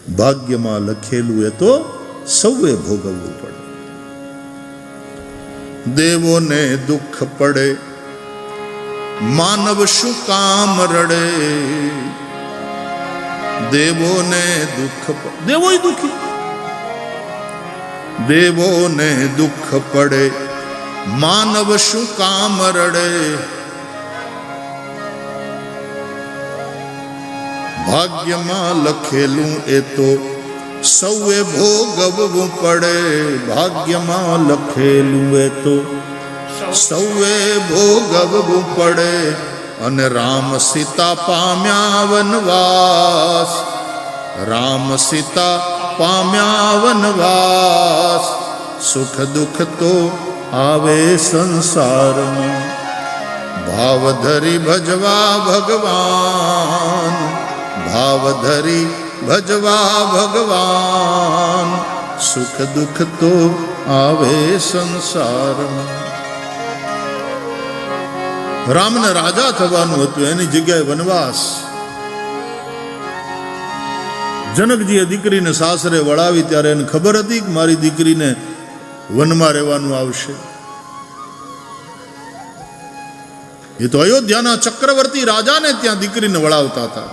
ભાગ્યમાં લખેલું એ તો સૌએ ભોગવવું પડે. દેવોને દુઃખ પડે, માનવ શું કામ રડે. દેવોને દુઃખ, દેવોય દુઃખી. દેવોને દુઃખ પડે, માનવ શું કામ રડે. ભાગ્યમાં લખેલું એ તો સૌએ ભોગવવું પડે. ભાગ્યમાં લખેલું એ તો સૌએ ભોગવવું પડે. અને રામ સીતા પામ્યા વનવાસ. રામ સીતા પામ્યા વનવાસ. સુખ દુઃખ તો આવે સંસારમાં. ભાવ ધરી ભજવા ભગવાન. ભાવ ધરી ભજવા ભગવાન. સુખ દુઃખ તો આવે સંસારમાં. રામને રાજા થવાનું હતું, એની જગ્યાએ વનવાસ. જનકજીએ દીકરીને સાસરે વળાવી ત્યારે એને ખબર હતી કે મારી દીકરીને વનમાં રહેવાનું આવશે. એ તો અયોધ્યાના ચક્રવર્તી રાજાને ત્યાં દીકરીને વળાવતા હતા.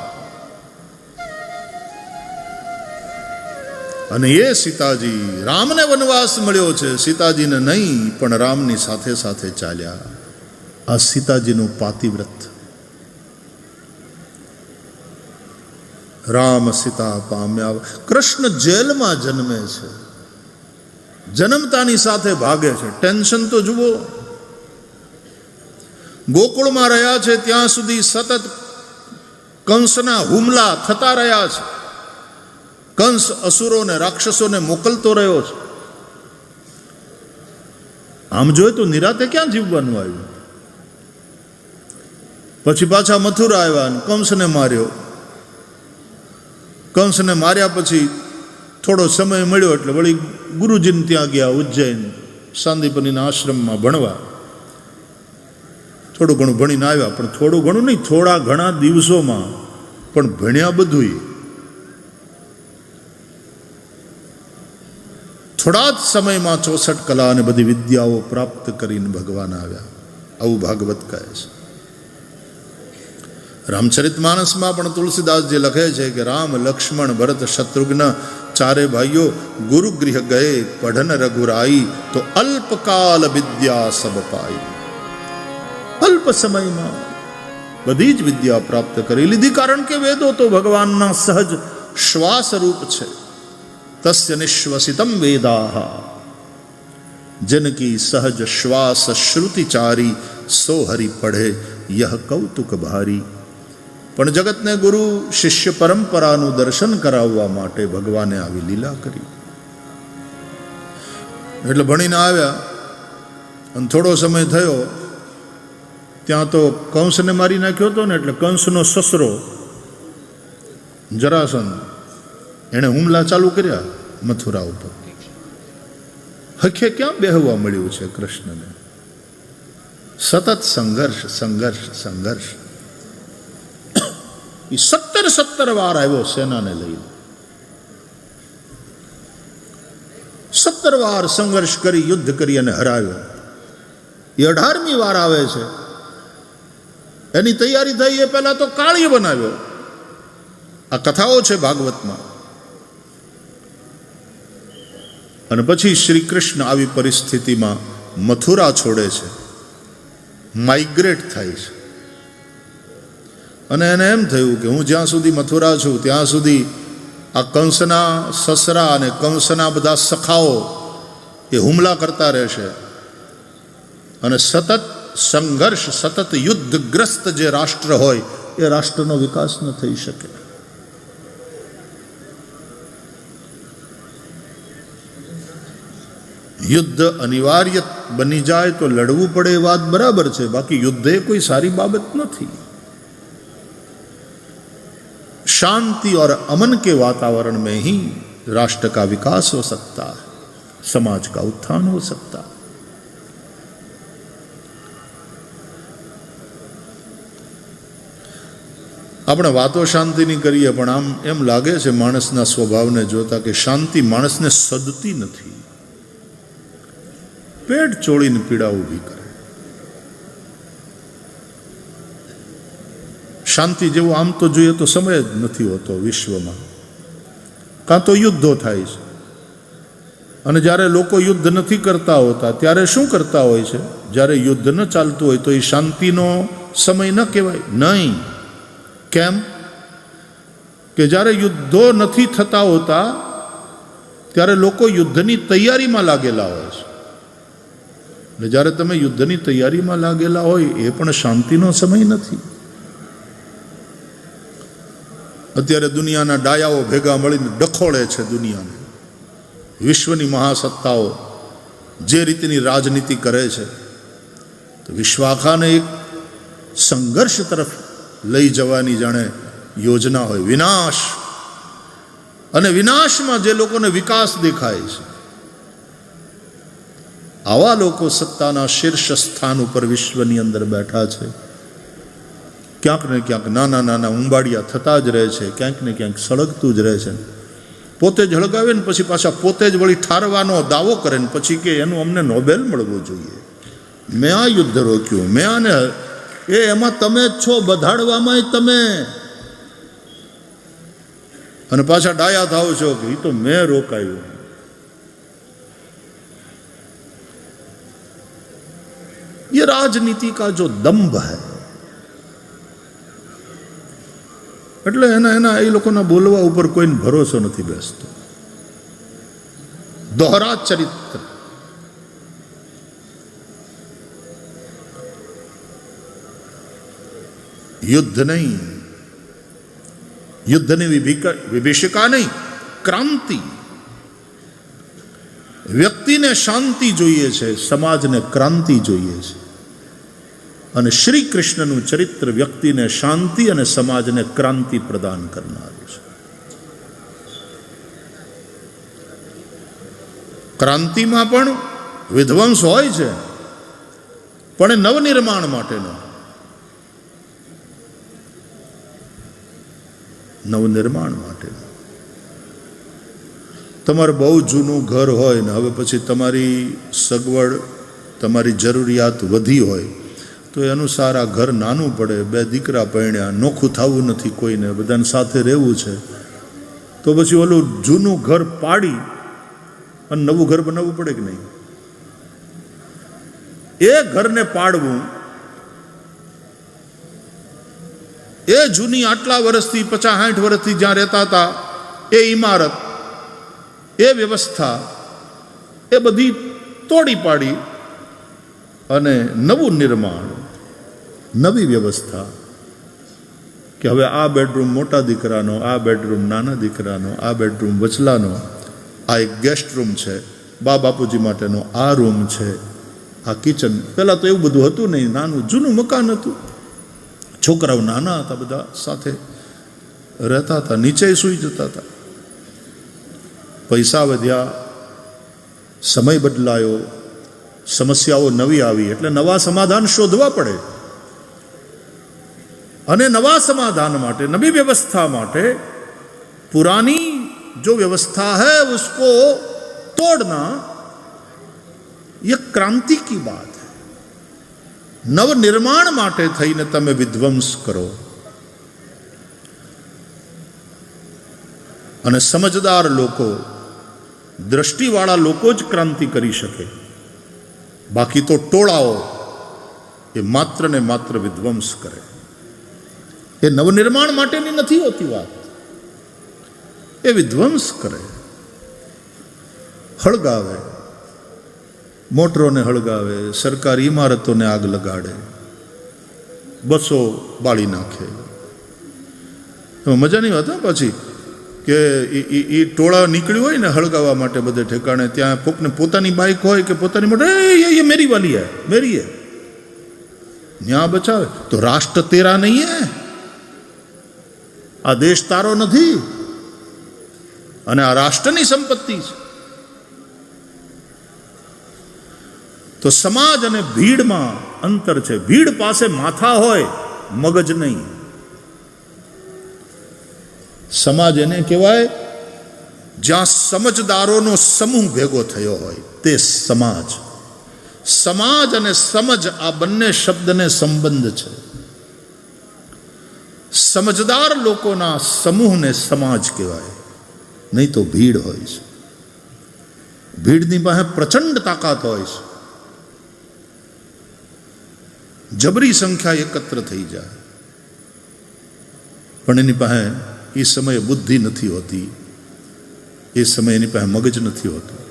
અને એ સીતાજી, રામને વનવાસ મળ્યો છે, સીતાજીને નહીં, પણ રામની સાથે સાથે ચાલ્યા. આ સીતાજીનું પાતિવ્રત. રામ સીતા પામ્યા. કૃષ્ણ જેલમાં જન્મે છે, જન્મતાની સાથે ભાગે છે. ટેન્શન તો જુઓ. ગોકુળમાં રહ્યા છે ત્યાં સુધી સતત કંસના હુમલા થતા રહ્યા છે. કંસ અસુરોને, રાક્ષસોને મોકલતો રહ્યો છે. આમ જોઈએ તો નિરાતે ક્યાં જીવવાનું આવ્યું. પછી પાછા મથુરા આવ્યા અને કંસને માર્યો. કંસને માર્યા પછી થોડો સમય મળ્યો એટલે વળી ગુરુજીને ત્યાં ગયા ઉજ્જૈન, સાંદીપનીના આશ્રમમાં ભણવા. થોડું ઘણું ભણીને આવ્યા, પણ થોડું ઘણું નહીં, થોડા ઘણા દિવસોમાં પણ ભણ્યા બધુંય. થોડા જ સમયમાં 64 કલા અને બધી વિદ્યાઓ પ્રાપ્ત કરીને ભગવાન આવ્યા. આવું ભાગવત કહે છે. રામચરિતમાનસમાં પણ તુલસીદાસજી લખે છે કે રામ લક્ષ્મણ ભરત શત્રુઘ્ન ચારે ભાઈઓ ગુરુગૃહ ગયે પઢન રઘુરાઈ તો અલ્પકાલ વિદ્યા સબ પાઈ. અલ્પ સમયમાં બધી જ વિદ્યા પ્રાપ્ત કરી લીધી, કારણ કે વેદો તો ભગવાનના સહજ શ્વાસ રૂપ છે. તસ્ય નિશ્વસિતમ વેદાહ જનકી સહજ શ્વાસ શ્રુતિચારી સો હરિ પઢે યહ કૌતુક ભારી. પણ જગતને ગુરુ શિષ્ય પરંપરાનું દર્શન કરાવવા માટે ભગવાને આવી લીલા કરી. એટલે ભણીને આવ્યા અને થોડો સમય થયો ત્યાં તો કંસને મારી નાખ્યો હતો ને, એટલે કંસનો સસરો જરાસંધ એણે હુમલા ચાલુ કર્યા મથુરા ઉપર. હખે ક્યાં બેહવા મળ્યું છે કૃષ્ણને. સતત સંઘર્ષ સંઘર્ષ સંઘર્ષ. એ 17 વાર આવ્યો સેનાને લઈને. 17 વાર સંઘર્ષ કરી, યુદ્ધ કરી અને હરાવ્યો. એ 18મી વાર આવે છે. એની તૈયારી થઈ એ પહેલા તો કાળીય બનાવ્યો. આ કથાઓ છે ભાગવતમાં. અને પછી શ્રી કૃષ્ણ આવી પરિસ્થિતિમાં મથુરા છોડે છે, માઇગ્રેટ થાય છે. અને એને એમ થયું કે હું જ્યાં સુધી મથુરા છું ત્યાં સુધી આ કંસના સસરા અને કંસના બધા સખાઓ એ હુમલા કરતા રહેશે અને સતત સંઘર્ષ, સતત યુદ્ધગ્રસ્ત જે રાષ્ટ્ર હોય એ રાષ્ટ્રનો વિકાસ ન થઈ શકે. યુદ્ધ અનિવાર્ય બની જાય તો લડવું પડે એ વાત બરાબર છે, બાકી યુદ્ધ એ કોઈ સારી બાબત નથી. शांति और अमन के वातावरण में ही राष्ट्र का विकास हो सकता है, समाज का उत्थान हो सकता है. આપણે વાતો શાંતિની કરીએ, પણ આમ એમ લાગે છે માણસના સ્વભાવને જોતા કે શાંતિ માણસને સદતી નથી, પેટ ચોળીને પીડા ઊભી કરે. શાંતિ જેવું આમ તો જોઈએ તો સમય જ નથી હોતો વિશ્વમાં. કાં તો યુદ્ધો થાય છે, અને જ્યારે લોકો યુદ્ધ નથી કરતા હોતા ત્યારે શું કરતા હોય છે? જ્યારે યુદ્ધ ન ચાલતું હોય તો એ શાંતિનો સમય ન કહેવાય. નહીં. કેમ? કે જ્યારે યુદ્ધો નથી થતા હોતા ત્યારે લોકો યુદ્ધની તૈયારીમાં લાગેલા હોય છે. એટલે જ્યારે તમે યુદ્ધની તૈયારીમાં લાગેલા હોય એ પણ શાંતિનો સમય નથી. અત્યારે દુનિયાના ડાયાઓ ભેગા મળીને ડખોળે છે દુનિયાને. વિશ્વની મહાસત્તાઓ જે રીતની રાજનીતિ કરે છે, તો વિશ્વ આખાને એક સંઘર્ષ તરફ લઈ જવાની જાણે યોજના હોય. વિનાશ, અને વિનાશમાં જે લોકોને વિકાસ દેખાય છે, આવા લોકો સત્તાના શીર્ષ સ્થાન ઉપર વિશ્વની અંદર બેઠા છે. ક્યાંક ને ક્યાંક નાના નાના ઉંબાડિયા થતા જ રહે છે, ક્યાંક ને ક્યાંક સળગતું જ રહે છે. પોતે જ હળગાવે ને પછી પાછા પોતે જ વળી ઠારવાનો દાવો કરે ને પછી કે એનું અમને નોબેલ મળવું જોઈએ, મેં આ યુદ્ધ રોક્યું, મેં આને. એમાં તમે જ છો, બધાડવામાં તમે. અને પાછા ડાયા થાવ છો કે એ તો મેં રોકાયું. ये राजनीति का जो दम्भ है, એટલે એના એ લોકોના બોલવા ઉપર કોઈને ભરોસો નથી બેસતો. દોહરા ચરિત્ર. યુદ્ધ નહીં, યુદ્ધની વિભીષિકા નહીં, ક્રાંતિ. વ્યક્તિને શાંતિ જોઈએ છે, સમાજને ક્રાંતિ જોઈએ છે. અને શ્રી કૃષ્ણનું ચરિત્ર વ્યક્તિને શાંતિ અને સમાજને ક્રાંતિ પ્રદાન કરનારું છે. ક્રાંતિમાં પણ વિધ્વંસ હોય છે, પણ એ નવનિર્માણ માટેનો. નવનિર્માણ માટેનો. તમારે બહુ જૂનું ઘર હોય ને હવે પછી તમારી સગવડ, તમારી જરૂરિયાત વધી હોય તો એ અનુસાર આ ઘર નાનું પડે. 2 દીકરા પરણ્યા, નોખું થવું નથી કોઈને, બધાને સાથે રહેવું છે, તો પછી ઓલું જૂનું ઘર પાડી અને નવું ઘર બનાવવું પડે કે નહીં? એ ઘરને પાડવું, એ જૂની આટલા વર્ષથી 50-60 વર્ષથી જ્યાં રહેતા હતા એ ઇમારત, એ વ્યવસ્થા, એ બધી તોડી પાડી અને નવું નિર્માણ, નવી વ્યવસ્થા. કે હવે આ બેડરૂમ મોટા દીકરાનો, આ બેડરૂમ નાના દીકરાનો, આ બેડરૂમ વચલાનો, આ એક ગેસ્ટ રૂમ છે, બા બાપુજી માટેનો આ રૂમ છે, આ કિચન. પહેલાં તો એવું બધું હતું નહીં, નાનું જૂનું મકાન હતું. છોકરાઓ નાના હતા, બધા સાથે રહેતા હતા, નીચે સૂઈ જતા હતા. પૈસા વધ્યા, સમય બદલાયો, સમસ્યાઓ નવી આવી, એટલે નવા સમાધાન શોધવા પડે. અને નવા સમાધાન માટે, નવી વ્યवस्था માટે पुरानी जो व्यवस्था है उसको तोड़ना ये क्रांति की बात है. नवनिर्माण માટે થઈને તમે વિધ્વંસ કરો. અને સમજદાર લોકો, દ્રષ્ટિવાળા લોકો જ ક્રાંતિ કરી શકે. બાકી તો ટોળાઓ એ માત્ર ને માત્ર વિધ્વંસ કરે. એ નવનિર્માણ માટેની નથી હોતી વાત, એ વિધ્વંસ કરે. હળગાવે, મોટરોને હળગાવે, સરકારી ઇમારતોને આગ લગાડે, બસો બાળી નાખે. મજાની વાત હા. પછી કે એ ટોળા નીકળ્યું હોય ને હળગાવવા માટે બધે ઠેકાણે, ત્યાં કોકને પોતાની બાઇક હોય કે પોતાની મોટર, એ મેરી વાલી હૈ, મેરી હૈ, ન્યા બચાવે. તો રાષ્ટ્ર તેરા નહીં હે, આ દેશ તારો નથી, અને આ રાષ્ટ્રની સંપત્તિ છે. તો સમાજ અને ભીડમાં અંતર છે. ભીડ પાસે માથા હોય, મગજ નહીં. સમાજ એને કહેવાય જ્યાં સમજદારોનો સમૂહ ભેગો થયો હોય તે સમાજ. સમાજ અને સમજ આ બંને શબ્દને સંબંધ છે. સમજદાર લોકોના સમૂહને સમાજ કહેવાય, નહીં તો ભીડ હોય છે. ભીડની પાસે પ્રચંડ તાકાત હોય છે. જબરી સંખ્યા એકત્ર થઈ જાય, પણ એની પાસે એ સમયે બુદ્ધિ નથી હોતી, એ સમયે એની પાસે મગજ નથી હોતું.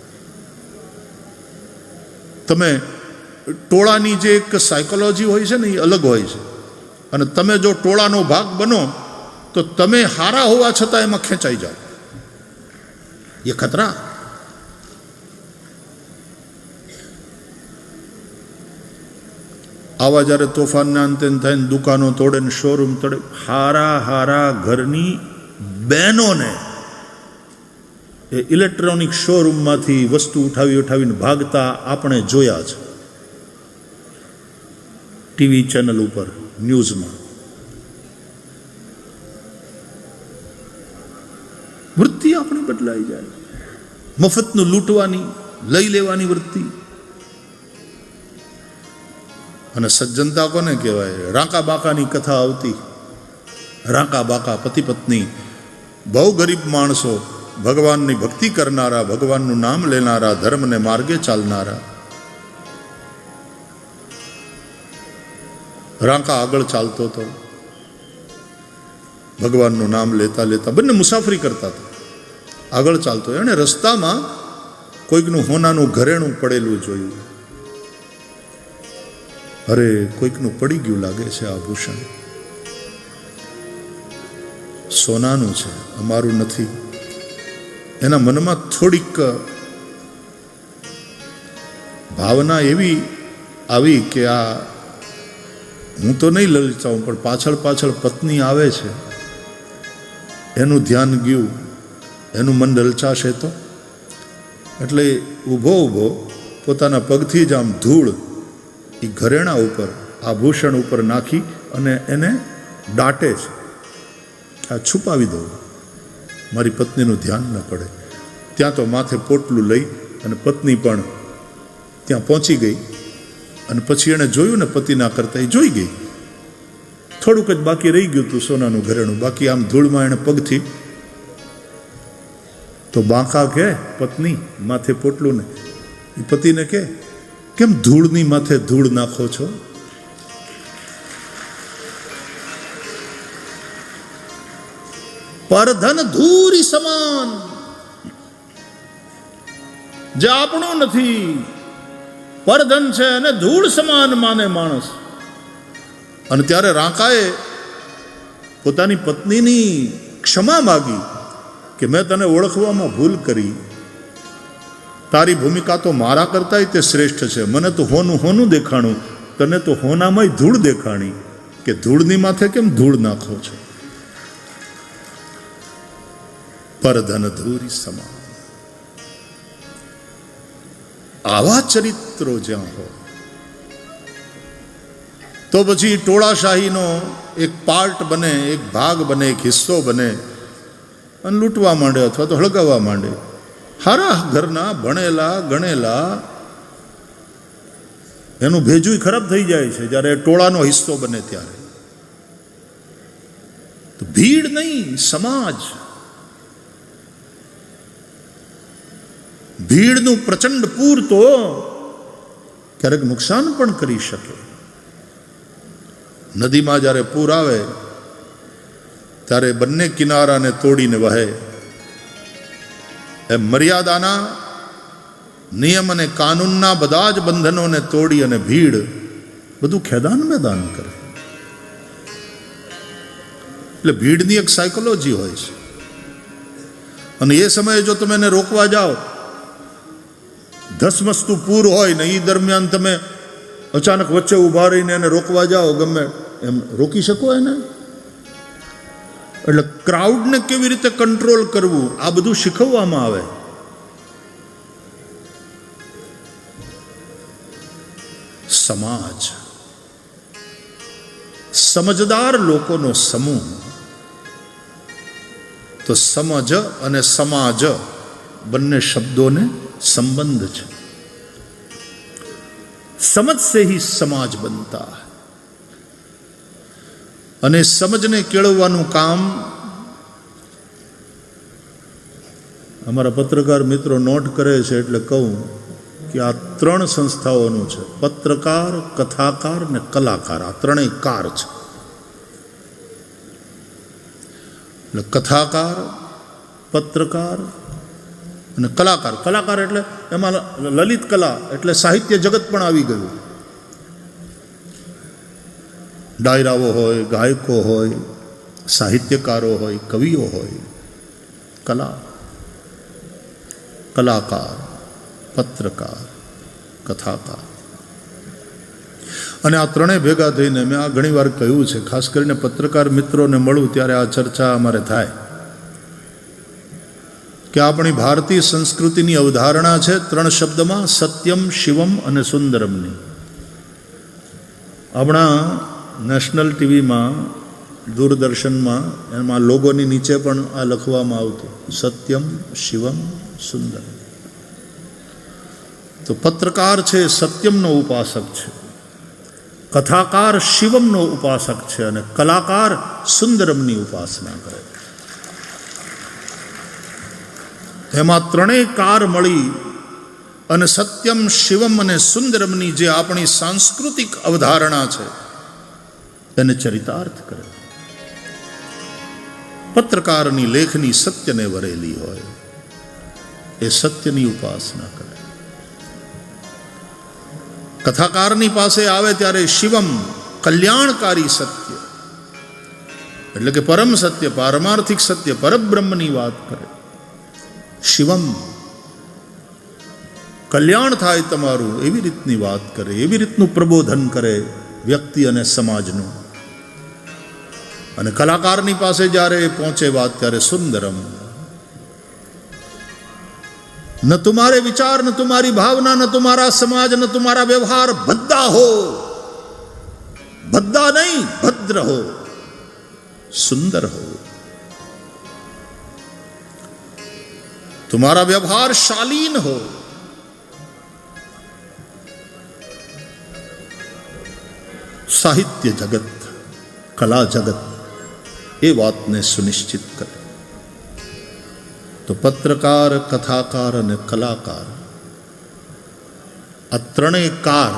તમે ટોળાની જે એક સાયકોલોજી હોય છે ને એ અલગ હોય છે, અને તમે જો ટોળાનો ભાગ બનો તો તમે હારા હોવા છતાં એમાં ખેંચાઈ જાઓ. એ ખતરા. આવા જ્યારે તોફાનના અંતે થઈને દુકાનો તોડે ને શોરૂમ તોડે, હારા ઘરની બહેનોને એ ઇલેક્ટ્રોનિક શોરૂમમાંથી વસ્તુ ઉઠાવીને ભાગતા આપણે જોયા છે ટીવી ચેનલ ઉપર, ન્યૂઝમાં. વૃત્તિ આપણી બદલાઈ જાય. મફતનું લૂંટવાની, લઈ લેવાની વૃત્તિ. અને સજ્જનતા કોને કહેવાય? રાંકા બાકાની કથા આવતી. રાંકા બાકા પતિ પત્ની, બહુ ગરીબ માણસો, ભગવાનની ભક્તિ કરનારા, ભગવાનનું નામ લેનારા, ધર્મને માર્ગે ચાલનારા. રાંકા આગળ ચાલતો હતો, ભગવાનનું નામ લેતા લેતા બંને મુસાફરી કરતા હતા. આગળ ચાલતો, એણે રસ્તામાં કોઈકનું હોનાનું ઘરેણું પડેલું જોયું. અરે, કોઈકનું પડી ગયું લાગે છે આભૂષણ, સોનાનું છે, અમારું નથી. એના મનમાં થોડીક ભાવના એવી આવી કે આ હું તો નહીં લલચાઉં, પણ પાછળ પત્ની આવે છે, એનું ધ્યાન ગયું, એનું મન લલચાશે તો. એટલે ઊભો પોતાના પગથી જ આમ ધૂળ એ ઘરેણા ઉપર, આભૂષણ ઉપર નાખી અને એને દાટે છે. આ છુપાવી દઉં, મારી પત્નીનું ધ્યાન ન પડે. ત્યાં તો માથે પોટલું લઈ અને પત્ની પણ ત્યાં પહોંચી ગઈ. અને પછી એણે જોયું ને પતિના કરતા એ જોઈ ગઈ. થોડુંક જ બાકી રહી ગયું હતું સોનાનું ઘરેણું, બાકી આમ ધૂળમાં એણે પગથી. તો બાંકા કે પત્ની માથે પોટલું ને, એ પતિને કે કેમ ધૂળની માથે ધૂળ નાખો છો? પરધન ધૂરી સમાન, જે આપણું નથી, પરધન છે અને ધૂળ સમાન માને માણસ. અને ત્યારે રાંકાએ પોતાની પત્નીની ક્ષમા માગી કે મેં તને ઓળખવામાં ભૂલ કરી, તારી ભૂમિકા તો મારા કરતા તે શ્રેષ્ઠ છે. મને તો હોનું દેખાણું, તને તો હોનામાં ધૂળ દેખાણી, કે ધૂળની માથે કેમ ધૂળ નાખો છો? પરધન ધૂરી સમાન. આવા ચરિત્રો જ્યાં હોય તો પછી ટોળાશાહીનો એક પાર્ટ બને, એક ભાગ બને, એક હિસ્સો બને અને લૂંટવા માંડે અથવા તો હળગાવવા માંડે. હારા ઘરના ભણેલા ગણેલા એનું ભેજુય ખરાબ થઈ જાય છે જ્યારે ટોળાનો હિસ્સો બને ત્યારે. તો ભીડ નહીં, સમાજ. ભીડનું પ્રચંડ પૂર તો ક્યારેક નુકસાન પણ કરી શકે. નદીમાં જ્યારે પૂર આવે ત્યારે બંને કિનારાને તોડીને વહે. એ મર્યાદાના નિયમ અને કાનૂનના બધા જ બંધનોને તોડી અને ભીડ બધું ખેદાન મેદાન કરે. એટલે ભીડની એક સાયકોલોજી હોય છે. અને એ સમયે જો તમે એને રોકવા જાઓ, ધસમસતું પૂર હોય ને એ દરમિયાન તમે અચાનક વચ્ચે ઊભા રહીને એને રોકવા જાઓ, ગમે એમ રોકી શકો એને? એટલે ક્રાઉડને કેવી રીતે કંટ્રોલ કરવું આ બધું શીખવવામાં આવે. સમાજ, સમજદાર લોકોનો સમૂહ. તો સમજ અને સમાજ બંને શબ્દોને સંબંધ છે. સમજ સે હી સમાજ બનતા, અને સમજને કેળવવાનું કામ અમારા પત્રકાર મિત્રો નોટ કરે છે, એટલે કહું કે આ 3 સંસ્થાઓનું છે: પત્રકાર, કથાકાર ને કલાકાર. આ ત્રણેય કાર છે. એટલે કથાકાર, પત્રકાર અને કલાકાર. કલાકાર એટલે એમાં લલિત કલા એટલે સાહિત્ય જગત પણ આવી ગયું. ડાયરાઓ હોય, ગાયકો હોય, સાહિત્યકારો હોય, કવિઓ હોય. કલાકાર, પત્રકાર, કથાકાર. અને આ ત્રણેય ભેગા થઈને, મેં આ ઘણી વાર કહ્યું છે, ખાસ કરીને પત્રકાર મિત્રોને મળું ત્યારે આ ચર્ચા અમારે થાય કે આપણી ભારતીય સંસ્કૃતિની અવધારણા છે 3 શબ્દમાં: સત્યમ, શિવમ અને સુંદરમની. હમણાં નેશનલ ટીવીમાં, દૂરદર્શનમાં, એમાં લોગોની નીચે પણ આ લખવામાં આવતું: સત્યમ, શિવમ, સુંદરમ. તો પત્રકાર છે સત્યમનો ઉપાસક છે, કથાકાર શિવમનો ઉપાસક છે, અને કલાકાર સુંદરમની ઉપાસના કરે. એમાં ત્રણેય કાર મળી અને સત્યમ, શિવમ અને સુંદરમની જે આપણી સાંસ્કૃતિક અવધારણા છે એને ચરિતાર્થ કરે. પત્રકારની લેખની સત્યને વરેલી હોય, એ સત્યની ઉપાસના કરે. કથાકારની પાસે આવે ત્યારે શિવમ, કલ્યાણકારી સત્ય એટલે કે પરમ સત્ય, પારમાર્થિક સત્ય, પરબ્રહ્મની વાત કરે. શિવમ, કલ્યાણ થાય તમારું એવી રીતની વાત કરે, એવી રીતનું પ્રબોધન કરે વ્યક્તિ અને સમાજનું. અને કલાકારની પાસે જ્યારે પહોંચે વાત, ત્યારે સુંદરમ, न तुम्हारे विचार, न तुम्हारी भावना, न तुम्हारा समाज, न तुम्हारा व्यवहार भद्दा हो. भद्दा नहीं, भद्र हो, सुंदर हो. तुम्हारा व्यवहार शालीन हो. साहित्य जगत, कला जगत એ વાતને સુનિશ્ચિત કરે. તો પત્રકાર, કથાકાર અને કલાકાર, આ ત્રણેય કાર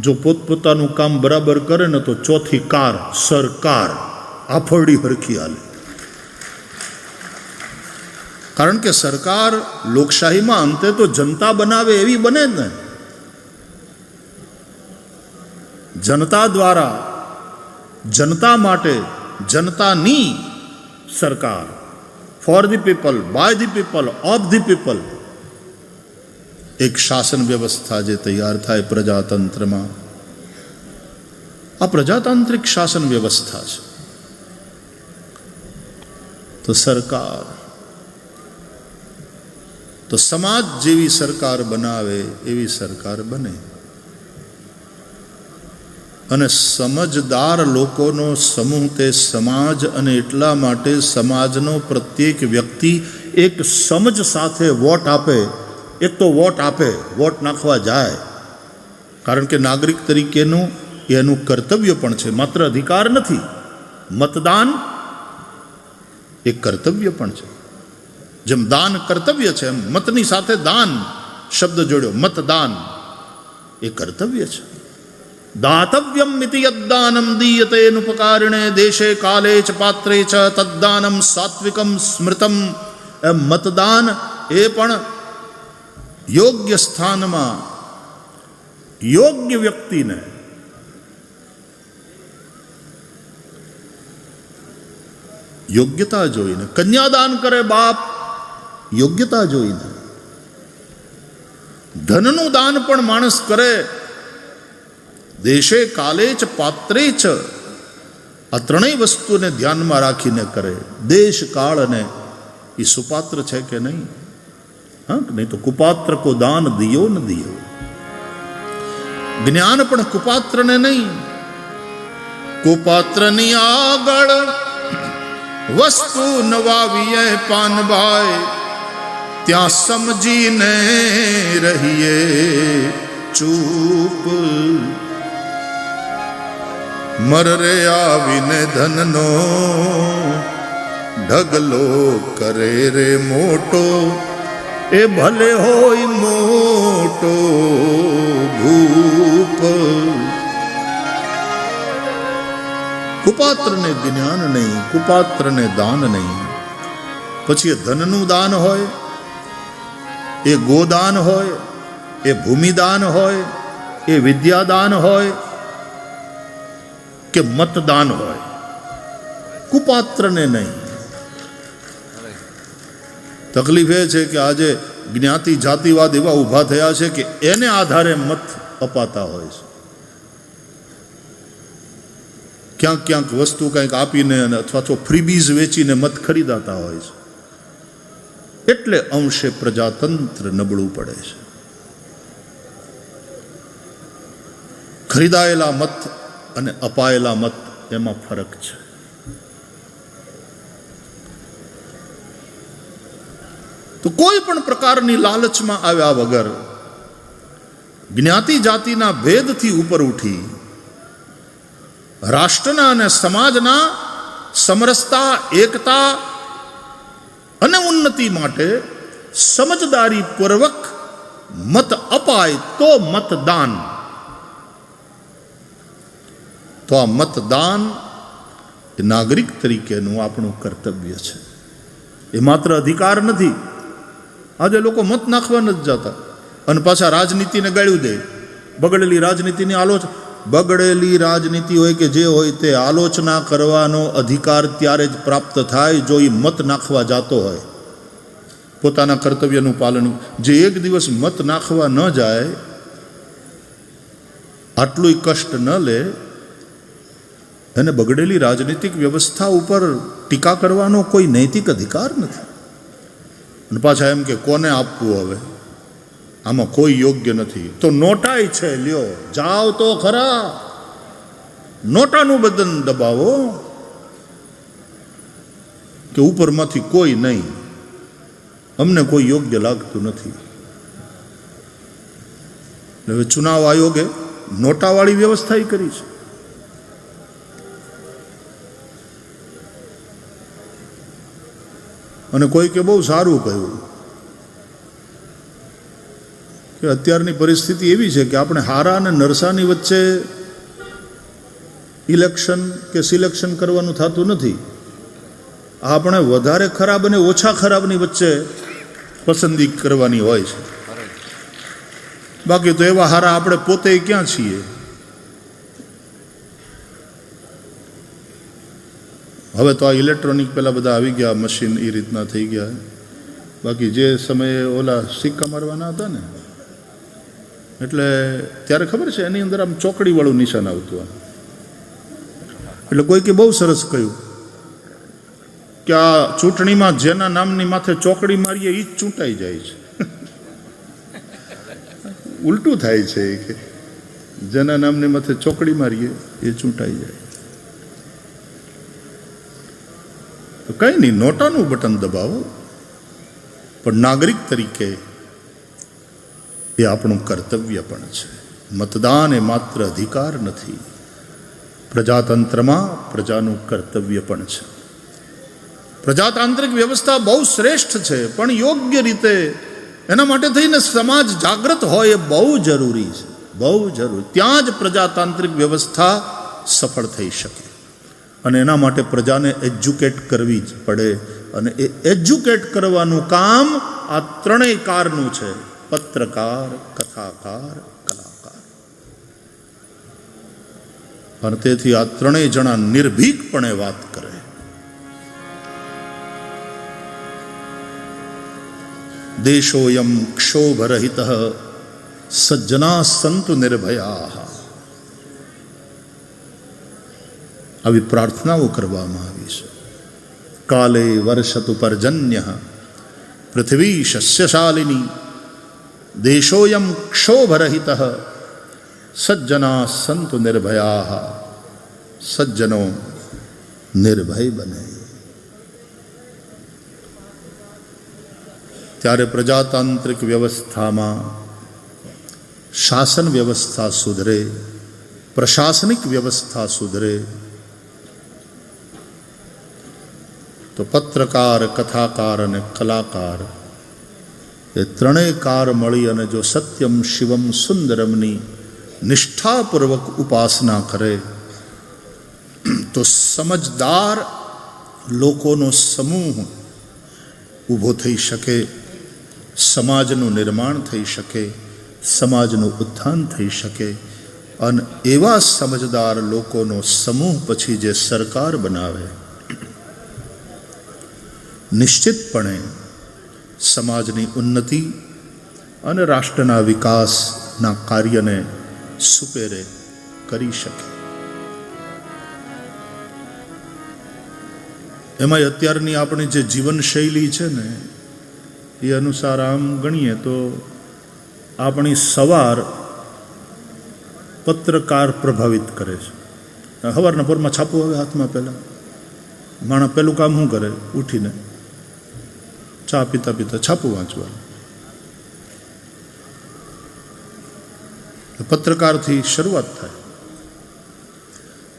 જો પોતપોતાનું કામ બરાબર કરે ને, તો ચોથી કાર સરકાર આફરડી હરખી હાલે. કારણ કે સરકાર લોકશાહીમાં અંતે તો જનતા બનાવે એવી બને જ ને. જનતા દ્વારા, જનતા માટે, જનતાની સરકાર, for the people, by the people, of the people, એક શાસન વ્યવસ્થા જે તૈયાર થાય પ્રજાતંત્રમાં, આ પ્રજાતાંત્રિક શાસન વ્યવસ્થા છે. તો સરકાર, તો સમાજ જેવી સરકાર બનાવે એવી સરકાર બને. અને સમજદાર લોકોનો સમૂહ તે સમાજ, અને એટલા માટે સમાજનો પ્રત્યેક વ્યક્તિ એક સમજ સાથે વોટ આપે. એક તો વોટ આપે, વોટ નાખવા જાય, કારણ કે નાગરિક તરીકેનું એનું કર્તવ્ય પણ છે, માત્ર અધિકાર નથી. મતદાન એ કર્તવ્ય પણ છે. જેમ દાન કર્તવ્ય છે, એમ મતની સાથે દાન શબ્દ જોડ્યો, મતદાન એ કર્તવ્ય છે. દાતવ્યમ ઇતિ યદ્દાનમ દીયતે નુપકારિણે દેશે કાલે ચ પાત્રે ચ તદ્દાનમ સાત્વિકમ સ્મૃતમ. મતદાન એ પણ યોગ્ય સ્થાનમાં યોગ્ય વ્યક્તિને યોગ્યતા જોઈને. કન્યાદાન કરે બાપ યોગ્યતા જોઈને. ધનનું દાન પણ માણસ કરે દેશે કાલે ચ પાત્રે ચ, આ ત્રણેય વસ્તુને ધ્યાનમાં રાખીને કરે. દેશ કાળ અને એ સુપાત્ર છે કે નહીં. હા, નહીં તો કુપાત્ર કો દાન દિયો ન દિયો. જ્ઞાન પણ કુપાત્રને નહીં, કુપાત્રની આગળ વસ્તુ નવાવીએ પાનભાઈ, ત્યાં સમજીને રહીએ ચૂપ. મરરે આવીને ધનનો ઢગલો કરે રે મોટો, એ ભલે હોય મોટો ભૂપ. કુપાત્રને જ્ઞાન નહીં, કુપાત્રને દાન નહીં. પછી એ ધનનું દાન હોય, એ ગોદાન હોય, એ ભૂમિદાન હોય, એ વિદ્યાદાન હોય કે મતદાન હોય, કુપાત્રને નહીં. તકલીફ એ છે કે આજે જ્ઞાતિ જાતિવાદ એવા ઊભા થયા છે કે એને આધારે મત અપાતા હોય છે. ક્યાંક ક્યાંક વસ્તુ કંઈક આપીને અથવા તો ફ્રીબીઝ વેચીને મત ખરીદાતા હોય છે. એટલે અંશે પ્રજાતંત્ર નબળું પડે છે. ખરીદાયેલા મત અને અપાયેલા મત એમાં ફરક છે. તો કોઈ પણ પ્રકારની લાલચમાં આવ્યા વગર જ્ઞાતિ જાતિના ભેદથી ઉપર ઉઠી રાષ્ટ્રના અને સમાજના સમરસતા, એકતા અને ઉન્નતિ માટે સમજદારીપૂર્વક મત અપાય તો મતદાન. તો આ મતદાન એ નાગરિક તરીકેનું આપણું કર્તવ્ય છે. એ માત્ર અધિકાર નથી. આજે લોકો મત નાખવા નથી જતા અને પાછા રાજનીતિને ગાળ્યું દે. બગડેલી રાજનીતિની બગડેલી રાજનીતિ હોય કે જે હોય તે આલોચના કરવાનો અધિકાર ત્યારે જ પ્રાપ્ત થાય જો એ મત નાખવા જતો હોય, પોતાના કર્તવ્યનું પાલન. જે એક દિવસ મત નાખવા ન જાય, આટલું કષ્ટ ન લે, એને બગડેલી રાજનીતિક વ્યવસ્થા ઉપર ટીકા કરવાનો કોઈ નૈતિક અધિકાર નથી. અને પાછા એમ કે કોને આપવું, હવે આમાં કોઈ યોગ્ય નથી તો નોટાઈ છે, લ્યો જાઓ તો ખરા, નોટાનું બદન દબાવો કે ઉપરમાંથી કોઈ નહીં, અમને કોઈ યોગ્ય લાગતું નથી. હવે ચુનાવ આયોગે નોટાવાળી વ્યવસ્થા કરી છે. અને કોઈ કે બહુ સારું કહ્યું કે અત્યારની પરિસ્થિતિ એવી છે કે આપણે હારા અને નરસાની વચ્ચે ઇલેક્શન કે સિલેક્શન કરવાનું થતું નથી. આપણે વધારે ખરાબ અને ઓછા ખરાબની વચ્ચે પસંદગી કરવાની હોય છે. બાકી તો એવા હારા આપણે પોતે ક્યાં છીએ. હવે તો આ ઇલેક્ટ્રોનિક પેલા બધા આવી ગયા, મશીન એ રીતના થઈ ગયા. બાકી જે સમયે ઓલા સિક્કા મારવાના હતા ને, એટલે ત્યારે ખબર છે એની અંદર આમ ચોકડીવાળું નિશાન આવતું. એટલે કોઈકે બહુ સરસ કહ્યું કે આ ચૂંટણીમાં જેના નામની માથે ચોકડી મારીએ એ જ ચૂંટાઈ જાય છે. ઉલટું થાય છે કે જેના નામની માથે ચોકડી મારીએ એ ચૂંટાઈ જાય. તો કંઈ નહીં, નોટાનું બટન દબાવો, પણ નાગરિક તરીકે એ આપણું કર્તવ્ય પણ છે. મતદાન એ માત્ર અધિકાર નથી, પ્રજાતંત્રમાં પ્રજાનું કર્તવ્ય પણ છે. પ્રજાતાંત્રિક વ્યવસ્થા બહુ શ્રેષ્ઠ છે, પણ યોગ્ય રીતે એના માટે થઈને સમાજ જાગૃત હોય એ બહુ જરૂરી છે, બહુ જરૂરી. ત્યાં જ પ્રજાતાંત્રિક વ્યવસ્થા સફળ થઈ શકે. અને એના માટે પ્રજાને એજ્યુકેટ કરવી જ પડે. અને એ એજ્યુકેટ કરવાનું કામ આ ત્રણેય કારનું છે: પત્રકાર, કથાકાર, કલાકાર. અને તેથી આ ત્રણેય જણા નિર્ભીકપણે વાત કરે. દેશોયમ ક્ષોભરહિત સજ્જના સંતુ નિર્ભયા. આવી પ્રાર્થનાઓ કરવામાં આવી છે. કાલે વર્ષતુ પર્જન્ય પૃથ્વી શસ્યશાલિની દેશોયમ ક્ષોભરહિત સજ્જના સંતુ નિર્ભયા. સજ્જનો નિર્ભય બને. ત્યારે પ્રજાતાંત્રિક વ્યવસ્થામાં શાસન વ્યવસ્થા સુધરે, પ્રશાસનિક વ્યવસ્થા સુધરે, તો પત્રકાર, કથાકાર અને કલાકાર એ ત્રણેય કાર મળી અને જો સત્યમ શિવમ સુંદરમની નિષ્ઠાપૂર્વક ઉપાસના કરે તો સમજદાર લોકોનો સમૂહ ઊભો થઈ શકે, સમાજનું નિર્માણ થઈ શકે, સમાજનું ઉત્થાન થઈ શકે અને એવા સમજદાર લોકોનો સમૂહ પછી જે સરકાર બનાવે, નિશ્ચિતપણે સમાજની ઉન્નતિ અને રાષ્ટ્રના વિકાસના કાર્યને સુપેરે કરી શકે. એમાંય અત્યારની આપણી જે જીવનશૈલી છે ને એ અનુસાર આમ ગણીએ તો આપણી સવાર પત્રકાર પ્રભાવિત કરે છે. સવારના પોરમાં છાપવું આવે હાથમાં, પહેલાં માણસ પહેલું કામ શું કરે? ઉઠીને ચા પીતા પીતા છાપું વાંચવાનું. પત્રકારથી શરૂઆત થાય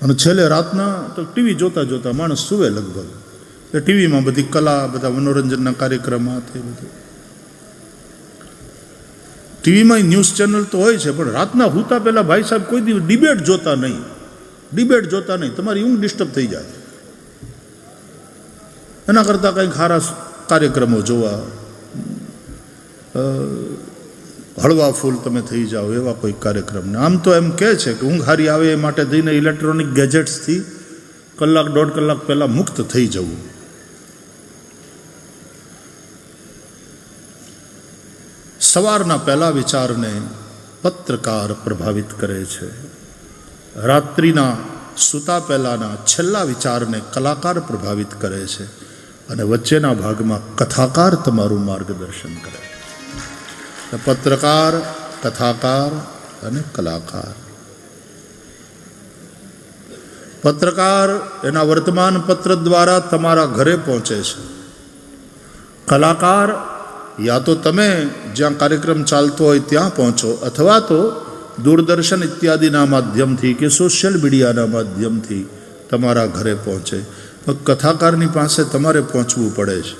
અને છેલ્લે રાતના તો ટીવી જોતા જોતા માણસ સૂવે લગભગ. એ ટીવીમાં બધી કલા, બધા મનોરંજનના કાર્યક્રમ તે બધું. ટીવીમાં ન્યૂઝ ચેનલ તો હોય છે, પણ રાતના સૂતા પહેલાં ભાઈ સાહેબ કોઈ દિવસ ડિબેટ જોતા નહીં. ડિબેટ જોતા નહીં, તમારી ઊંઘ ડિસ્ટર્બ થઈ જાય. એના કરતાં કંઈક સારા કાર્યક્રમો જોવા, હળવા ફૂલ તમે થઈ જાઓ એવા કોઈ કાર્યક્રમને. આમ તો એમ કહે છે કે ઊંઘ હારી આવે એ માટે થઈને ઇલેક્ટ્રોનિક ગેજેટ્સથી કલાક દોઢ કલાક પહેલાં મુક્ત થઈ જવું. સવારના પહેલા વિચારને પત્રકાર પ્રભાવિત કરે છે. રાત્રિના સૂતા પહેલાંના છેલ્લા વિચારને કલાકાર પ્રભાવિત કરે છે અને વચ્ચેના ભાગમાં કથાકાર તમારું માર્ગદર્શન કરે. પત્રકાર, કથાકાર અને કલાકાર. પત્રકાર એના વર્તમાન પત્ર દ્વારા તમારા ઘરે પહોંચે છે. કલાકાર યા તો તમે જ્યાં કાર્યક્રમ ચાલતો હોય ત્યાં પહોંચો, અથવા તો દૂરદર્શન ઇત્યાદિના માધ્યમથી કે સોશિયલ મીડિયાના માધ્યમથી તમારા ઘરે પહોંચે. કથાકારની પાસે તમારે પહોંચવું પડે છે.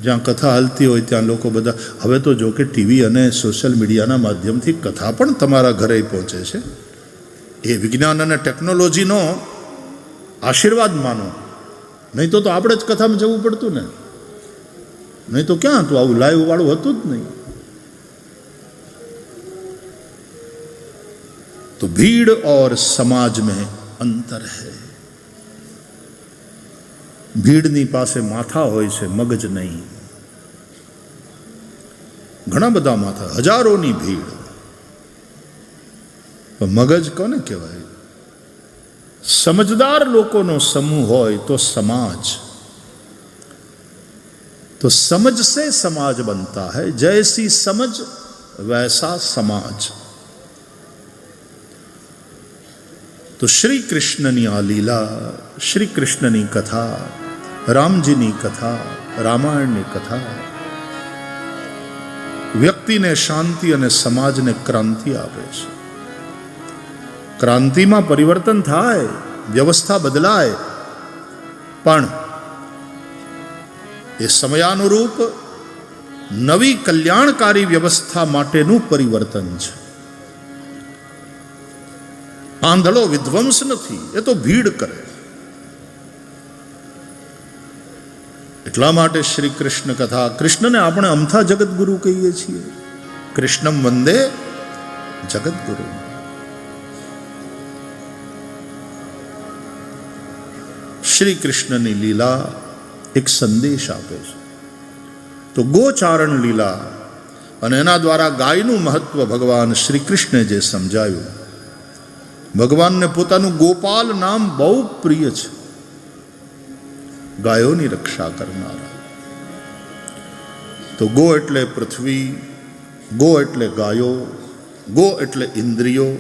જ્યાં કથા હાલતી હોય ત્યાં લોકો બધા, હવે તો જો કે ટીવી અને સોશિયલ મીડિયાના માધ્યમથી કથા પણ તમારા ઘરે પહોંચે છે. એ વિજ્ઞાન અને ટેકનોલોજીનો આશીર્વાદ માનો. નહીં તો આપણે જ કથામાં જવું પડતું ને. નહીં તો ક્યાં હતું, આવું લાઈવ વાળું હતું જ નહીં. તો ભીડ और समाज में अंतर है. ભીડની પાસે માથા હોય છે, મગજ નહીં. ઘણા બધા માથા, હજારોની ભીડ, મગજ કોને કહેવાય? સમજદાર લોકોનો સમૂહ હોય તો समाज, तो समझ से समाज बनता है. जैसी समझ वैसा समाज. तो श्री कृष्णની આ લીલા, શ્રી કૃષ્ણની કથા, રામજીની કથા, રામાયણની કથા વ્યક્તિને શાંતિ અને સમાજને ક્રાંતિ આપે છે. ક્રાંતિમાં પરિવર્તન થાય, વ્યવસ્થા બદલાય, પણ એ સમયાનુરૂપ નવી કલ્યાણકારી વ્યવસ્થા માટેનું પરિવર્તન છે. આંધળો વિધ્વંસ નથી, એ તો ભીડ કરે. એટલા માટે શ્રી કૃષ્ણ કથા, કૃષ્ણને આપણે અમથા જગતગુરુ કહીએ છીએ. કૃષ્ણમ વંદે જગતગુરુ. શ્રી કૃષ્ણની લીલા એક સંદેશ આપે છે. તો ગોચારણ લીલા અને એના દ્વારા ગાયનું મહત્વ ભગવાન શ્રી કૃષ્ણે જે સમજાવ્યું. ભગવાનને પોતાનું ગોપાલ નામ બહુ પ્રિય છે. ગાયોની રક્ષા કરનારા. તો ગો એટલે પૃથ્વી, ગો એટલે ગાયો, ગો એટલે ઇન્દ્રિયો,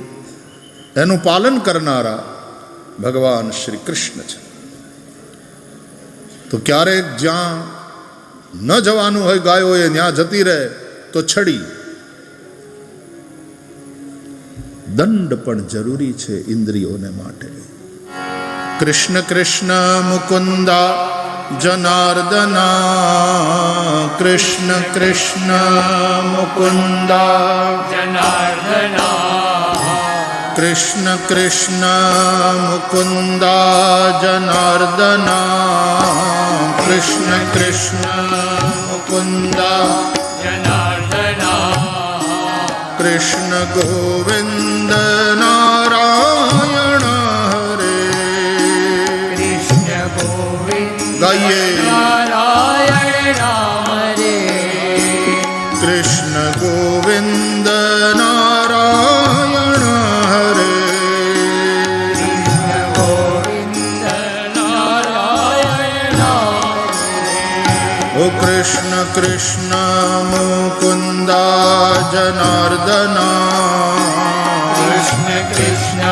એનું પાલન કરનારા ભગવાન શ્રી કૃષ્ણ છે. તો ક્યારેક જ્યાં ન જવાનું હોય ગાયો એ ત્યાં જતી રહે તો છડી. દંડ પણ જરૂરી છે ઇન્દ્રિયોને માટે. કૃષ્ણ કૃષ્ણ મુકુંદા જનાર્દના, કૃષ્ણ કૃષ્ણ મુકુંદા જનાર્દના, કૃષ્ણ કૃષ્ણ મુકુંદા જનાર્દના, કૃષ્ણ કૃષ્ણ મુકુંદા જનાર્દના, કૃષ્ણ ગોવિંદ નારાયણ હરે. કૃષ્ણ ગોવિંદ ગાઈએ નારાયણ રામ રે. કૃષ્ણ ગોવિંદ નારાયણ હરે. કૃષ્ણ ગોવિંદ નારાયણ રામ રે. ઓ કૃષ્ણ કૃષ્ણ મુકુંદા જનાર્દના, કૃષ્ણ કૃષ્ણ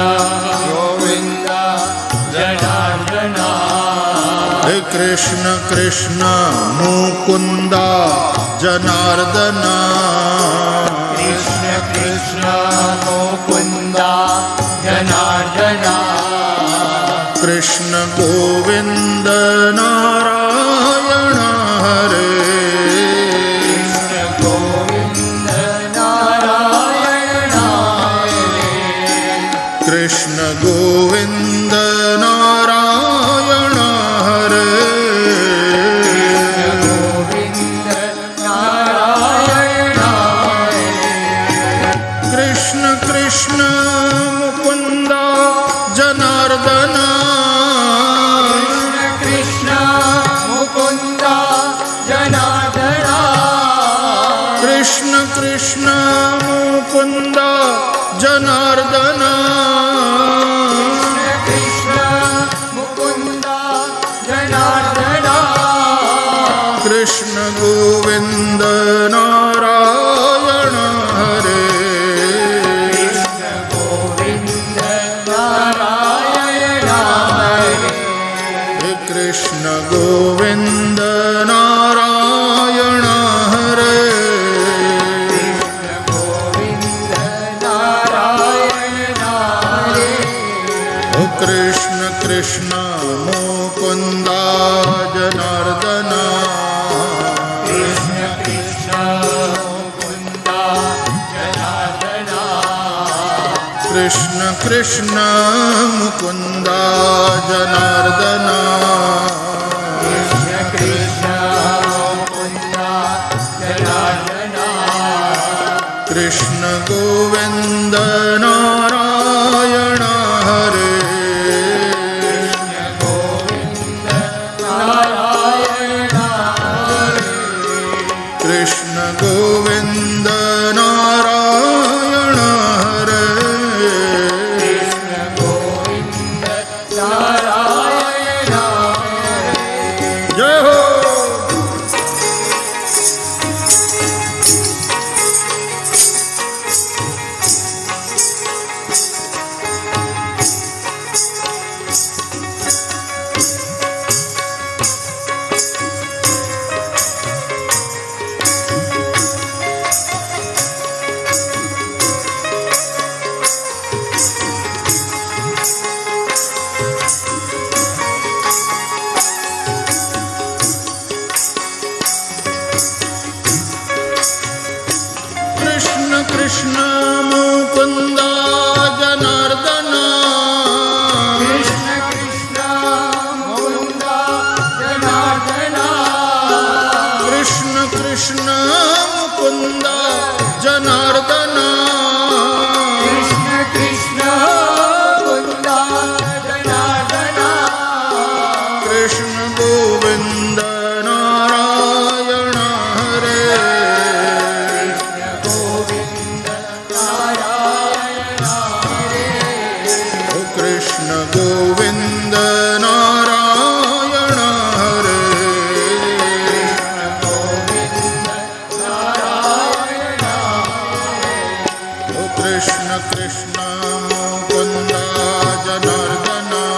ગોવિંદ જનાર્દના, હે કૃષ્ણ કૃષ્ણ મુકુંદા જનાર્દના, કૃષ્ણ કૃષ્ણ મુકુંદ જનાર્દના, કૃષ્ણ ગોવિંદ નારાયણ હરે. કૃષ્ણ ગોવિંદ નારાયણ હરે. કૃષ્ણ ગોવિંદ નારાયણ હરે. ગોવિંદ નારાયણ હરે. કૃષ્ણ કૃષ્ણ મુકુંદા જનાર્દના, કૃષ્ણ મુકુંદ જનાર્દના, કૃષ્ણ કૃષ્ણ મુકુંદા જનાર્દના, કૃષ્ણ મુકુંદ જનાર્દના, કૃષ્ણ ગોવિંદ નારાયણ હરે. કૃષ્ણ ગોવિંદ નારાયણ હરે. હે કૃષ્ણ ગોવિંદ નારાયણ હરે. ગોવિંદ નારાયણ હરે. ઓ કૃષ્ણ કૃષ્ણ મુકુંદા જનાર્દના, કૃષ્ણ કૃષ્ણ મુકુંદ જનાર્દના, કૃષ્ણ કૃષ્ણ મુકુંદા જનાર્દના, કૃષ્ણ કૃષ્ણ મુકુંદ જનાર્દના, કૃષ્ણ ગોવિંદ નારાયણ હરે. ગોવિંદ નારાયણ હરે. કૃષ્ણ ગોવિંદ નારાયણ હરે. કૃષ્ણ ગોવિંદ નારાયણ હરે. જય હો. કૃષ્ણ કૃષ્ણ મુકુંદા જનાર્દના, કૃષ્ણ કૃષ્ણ મુકુંદ જનાર્દના, કૃષ્ણ કૃષ્ણ મુકુંદા જનાર્દના, કૃષ્ણ કૃષ્ણ મુકુંદ જનાર્દના, કૃષ્ણ ગોવિંદ નારાયણ હરે. ગોવિંદ નારાયણ હરે. ઓ કૃષ્ણ ગોવિંદ નારાયણ હરે. ગોવિંદ નારાયણ હરે. ઓ કૃષ્ણ કૃષ્ણ મુકુંદા જનાર્દના,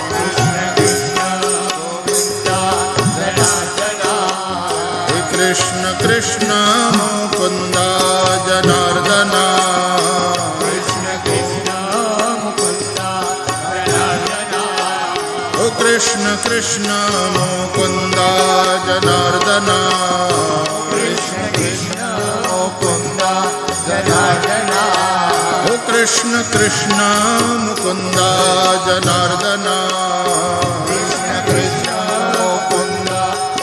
કૃષ્ણ કૃષ્ણ ગોવિંદ જનાર્દના, कृष्ण कृष्ण मुकुंद जनार्दन कृष्ण कृष्ण मुकुंद जनार्दन ओ कृष्ण कृष्ण मुकुंद जनार्दन कृष्ण कृष्ण मुकुंद जनार्दन ओ कृष्ण कृष्ण मुकुंद जनार्दन कृष्ण कृष्ण मुकुंद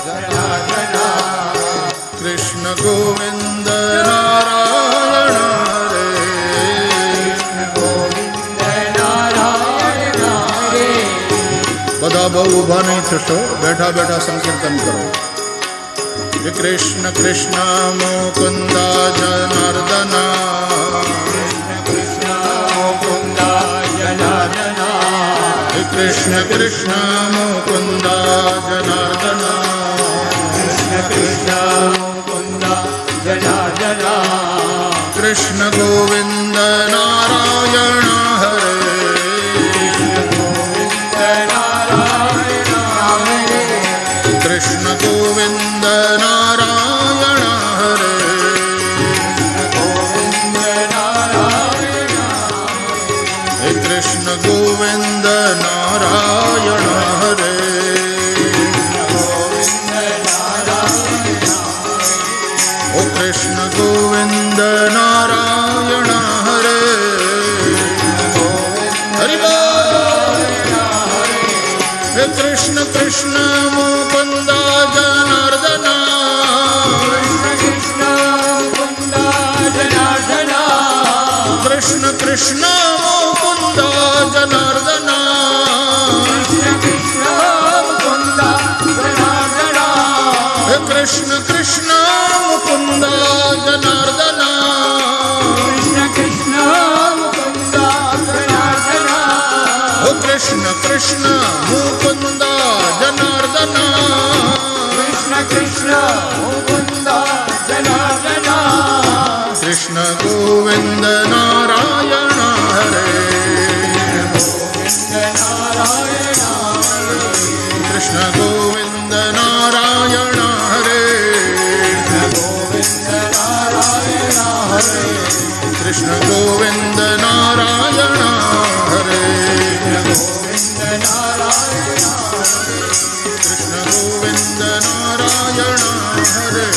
जनार्दन कृष्ण गोविंद नारायण हरे कृष्ण गोविंद नारायण हरे બધા બહુ ઊભા નહીં થશો, બેઠા બેઠા સંકીર્તન કરો. હે કૃષ્ણ કૃષ્ણ મુકુંદ જનાર્દન कृष्ण कृष्ण मुकुंद जनार्दन હે કૃષ્ણ કૃષ્ણ મુકુંદ જનાર્દન कृष्ण कृष्ण मुकुंद जनार्दन કૃષ્ણ ગોવિંદ નારાયણ હરે गोविंद नारायण हरे કૃષ્ણ ગોવિંદ નારાયણ હરે गोविंद नारायण હે કૃષ્ણ ગોવિંદ નારાયણ હરે गोविंद नारायण ओ कृष्ण गोविंद नारायण हरे हरि बोल. हे कृष्ण कृष्ण मुकुंद जनार्दन कृष्ण मुकुंद जनार्दन कृष्ण कृष्ण मुकुंद जनार्दन कृष्ण कृष्ण मुकुंद जनार्दन हे कृष्ण कृष्ण मुकुंद जनार्दन कृष्ण कृष्ण मुकुंद जनार्दन ओ कृष्ण कृष्ण मुकुंद जनार्दन कृष्ण कृष्ण मुकुंद जनार्दन कृष्ण गोविंद नारायण हरे गोविंद नारायण कृष्ण गोविंद नारायण हरे गोविंद नारायण हरे कृष्ण गोविंद नारायण हरे गोविंद नारायण कृष्ण गोविंद नारायण हरे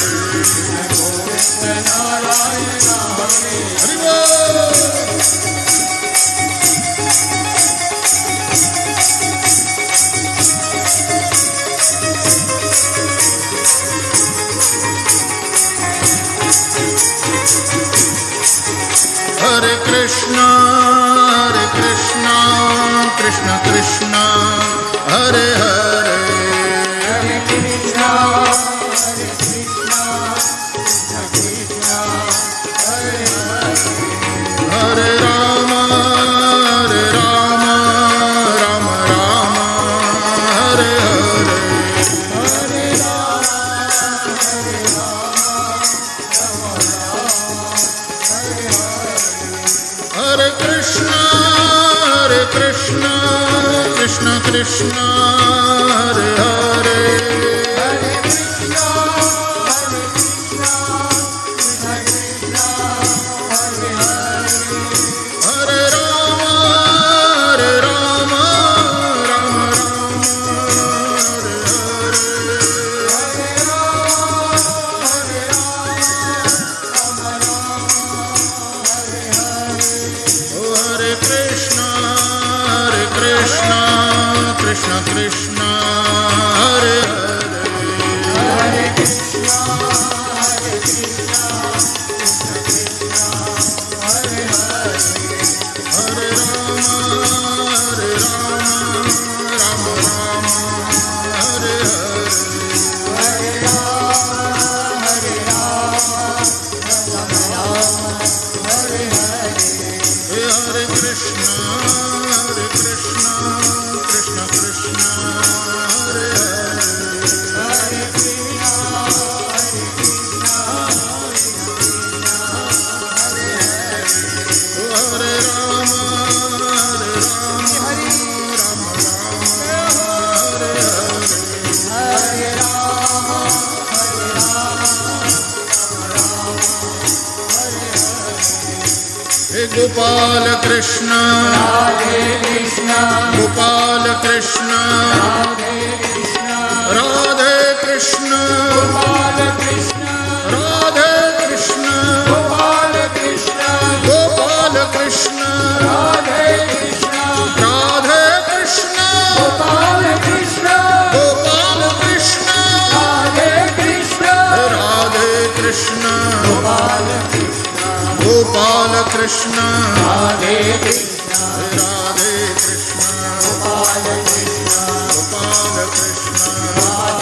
गोविंद नारायण हरि बोल. हरे कृष्ण कृष्ण कृष्ण हरे हरे हरे कृष्ण कृष्ण कृष्ण हरे हरे राम राम राम हरे हरे हरे हरे कृष्ण कृष्ण कृष्ण हरे हरे हरे कृष्ण कृष्ण कृष्ण हरे हरे राम राम राम हरे ओ हरे कृष्ण कृष्ण कृष्ण हरे हरे हरे कृष्ण हरे हरे राम राम राम हरे हरे हे हरे कृष्ण कृष्ण कृष्ण गोपाल कृष्ण राधे कृष्ण गोपाल कृष्ण राधे कृष्ण राधे कृष्ण गोपाल कृष्ण राधे कृष्ण गोपाल कृष्ण गोपाल कृष्ण राधे कृष्ण राधे कृष्ण गोपाल कृष्ण गोपाल कृष्ण राधे कृष्ण गोपाल कृष्ण राधे कृष्ण राधे कृष्ण गोपाल कृष्ण गोपाल कृष्ण